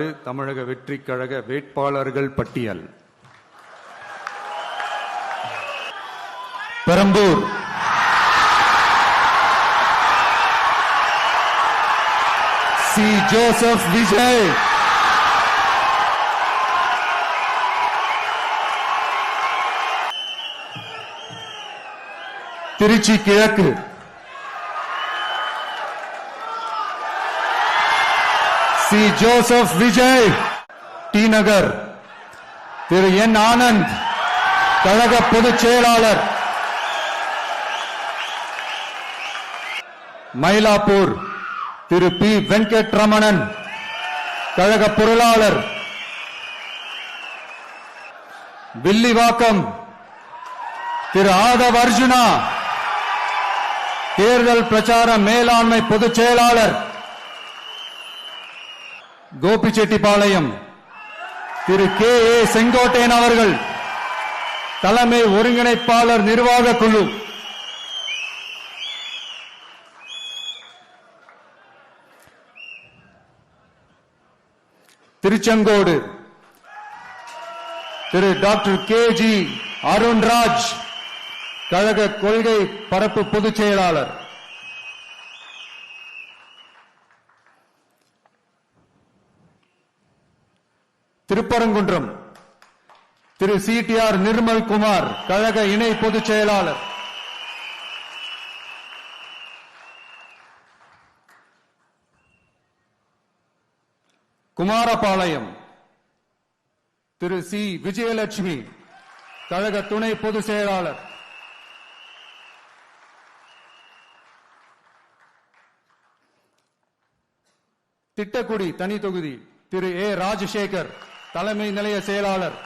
தமிழக வெற்றிக் கழக வேட்பாளர்கள் பட்டியல். பெரம்பூர் சி. ஜோசப் விஜய், திருச்சி கிழக்கு சி. ஜோசப் விஜய், டி நகர் திரு என் ஆனந்த், கழக பொதுச் செயலாளர். மயிலாப்பூர் திரு பி. வெங்கட்ரமணன், கழக பொருளாளர். வில்லிவாக்கம் திரு ஆதவ் அர்ஜுனா, தேர்தல் பிரச்சார மேலாண்மை பொதுச் செயலாளர். கோபிச்செட்டிப்பாளையம் திரு கே. ஏ. செங்கோட்டையன் அவர்கள், தலைமை ஒருங்கிணைப்பாளர் நிர்வாக குழு. திருச்செங்கோடு திரு டாக்டர் கே. ஜி. அருண்ராஜ், கழக கொள்கை பரப்பு பொதுச் செயலாளர். திருப்பரங்குன்றம் திரு சி.டி.ஆர். நிர்மல் குமார், கழக இணை பொதுச் செயலாளர். குமாரபாளையம் திரு சி. விஜயலட்சுமி, கழக துணை பொதுச் செயலாளர். திட்டக்குடி தனி தொகுதி திரு ஏ. ராஜசேகர், தலைமை நிலைய செயலாளர்.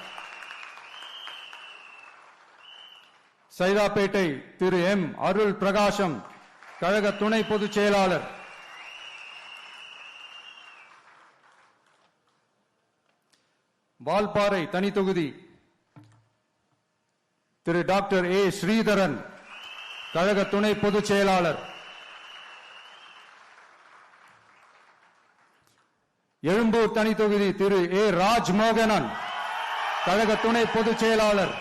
சைதாப்பேட்டை திரு எம். அருள் பிரகாசம், கழக துணை பொதுச் செயலாளர். வால்பாறை தனி தொகுதி திரு டாக்டர் ஏ. ஸ்ரீதரன், கழக துணை பொதுச் செயலாளர். எழும்பூர் தனி தொகுதி திரு ஏ. ராஜ்மோகனன், கழக துணை பொதுச் செயலாளர்.